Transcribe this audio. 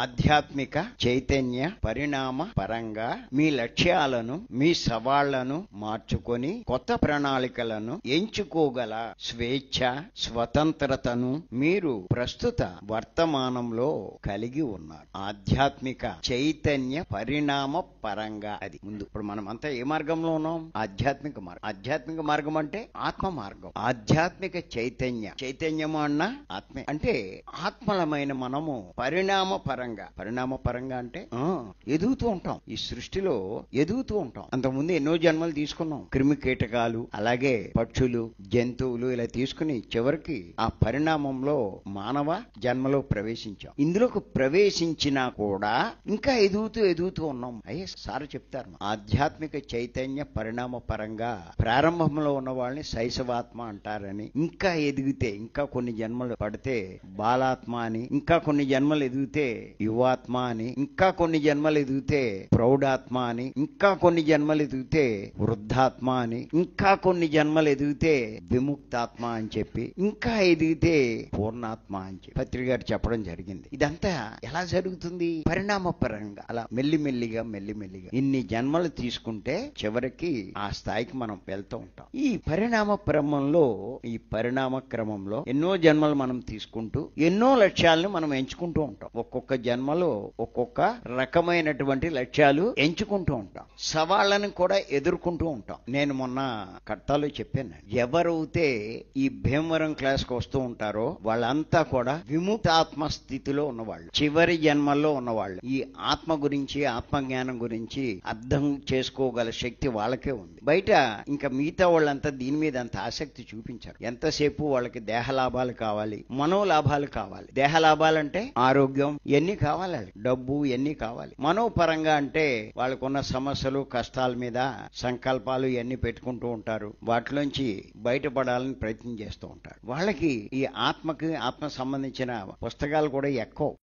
ఆధ్యాత్మిక చైతన్య పరిణామ పరంగా మీ లక్ష్యాలను, మీ సవాళ్లను మార్చుకొని కొత్త ప్రణాళికలను ఎంచుకోగల స్వేచ్ఛ, స్వతంత్రతను మీరు ప్రస్తుత వర్తమానంలో కలిగి ఉన్నారు. ఆధ్యాత్మిక చైతన్య పరిణామ పరంగా అది ముందు. ఇప్పుడు మనం అంతా ఏ మార్గంలో ఉన్నాం? ఆధ్యాత్మిక మార్గం. ఆధ్యాత్మిక మార్గం అంటే ఆత్మ మార్గం. ఆధ్యాత్మిక చైతన్యము అన్న ఆత్మే. అంటే ఆత్మలమైన మనము పరిణామ పరంగా అంటే ఎదుగుతూ ఉంటాం. ఈ సృష్టిలో ఎదుగుతూ ఉంటాం. అంతకుముందు ఎన్నో జన్మలు తీసుకున్నాం. క్రిమి కీటకాలు, అలాగే పక్షులు, జంతువులు ఇలా తీసుకుని చివరికి ఆ పరిణామంలో మానవ జన్మలో ప్రవేశించాం. ఇందులోకి ప్రవేశించినా కూడా ఇంకా ఎదుగుతూ ఉన్నాం. అయ్యే సార్ చెప్తారు, ఆధ్యాత్మిక చైతన్య పరిణామ పరంగా ప్రారంభంలో ఉన్న వాళ్ళని శైశవాత్మ అంటారని, ఇంకా ఎదిగితే ఇంకా కొన్ని జన్మలు పడితే బాలాత్మ అని, ఇంకా కొన్ని జన్మలు ఎదిగితే యువాత్మ అని, ఇంకా కొన్ని జన్మలు ఎదిగితే ప్రౌఢాత్మ అని, ఇంకా కొన్ని జన్మలు ఎదిగితే వృద్ధాత్మ అని, ఇంకా కొన్ని జన్మలు ఎదిగితే విముక్తాత్మ అని చెప్పి, ఇంకా ఎదిగితే పూర్ణాత్మ అని చెప్పి పత్రి గారు చెప్పడం జరిగింది. ఇదంతా ఎలా జరుగుతుంది? పరిణామ పరంగా అలా మెల్లిమెల్లిగా ఇన్ని జన్మలు తీసుకుంటే చివరికి ఆ స్థాయికి మనం వెళ్తూ ఉంటాం. ఈ పరిణామ క్రమంలో ఎన్నో జన్మలు మనం తీసుకుంటూ ఎన్నో లక్ష్యాలను మనం ఎంచుకుంటూ ఉంటాం. ఒక్కొక్క జన్మలో ఒక్కొక్క రకమైనటువంటి లక్ష్యాలు ఎంచుకుంటూ ఉంటాం. సవాళ్లను కూడా ఎదుర్కొంటూ ఉంటాం. నేను మొన్న కట్టాలో చెప్పాను, ఎవరైతే ఈ భీమవరం క్లాస్కి వస్తూ ఉంటారో వాళ్ళంతా కూడా విముక్తాత్మ స్థితిలో ఉన్నవాళ్ళు, చివరి జన్మల్లో ఉన్నవాళ్ళు. ఈ ఆత్మ గురించి, ఆత్మజ్ఞానం గురించి అర్థం చేసుకోగల శక్తి వాళ్ళకే ఉంది. బయట ఇంకా మిగతా వాళ్ళంతా దీని మీద అంత ఆసక్తి చూపించారు. ఎంతసేపు వాళ్ళకి దేహ లాభాలు కావాలి, మనోలాభాలు కావాలి. దేహ లాభాలంటే ఆరోగ్యం, ఇవన్నీ కావాలి, డబ్బు ఇవన్నీ కావాలి. మనోపరంగా అంటే వాళ్ళకున్న సమస్యలు, కష్టాల మీద సంకల్పాలు ఇవన్నీ పెట్టుకుంటూ ఉంటారు. వాటిలోంచి బయటపడాలని ప్రయత్నం చేస్తూ ఉంటారు. వాళ్ళకి ఈ ఆత్మ సంబంధించిన పుస్తకాలు కూడా ఎక్కువ.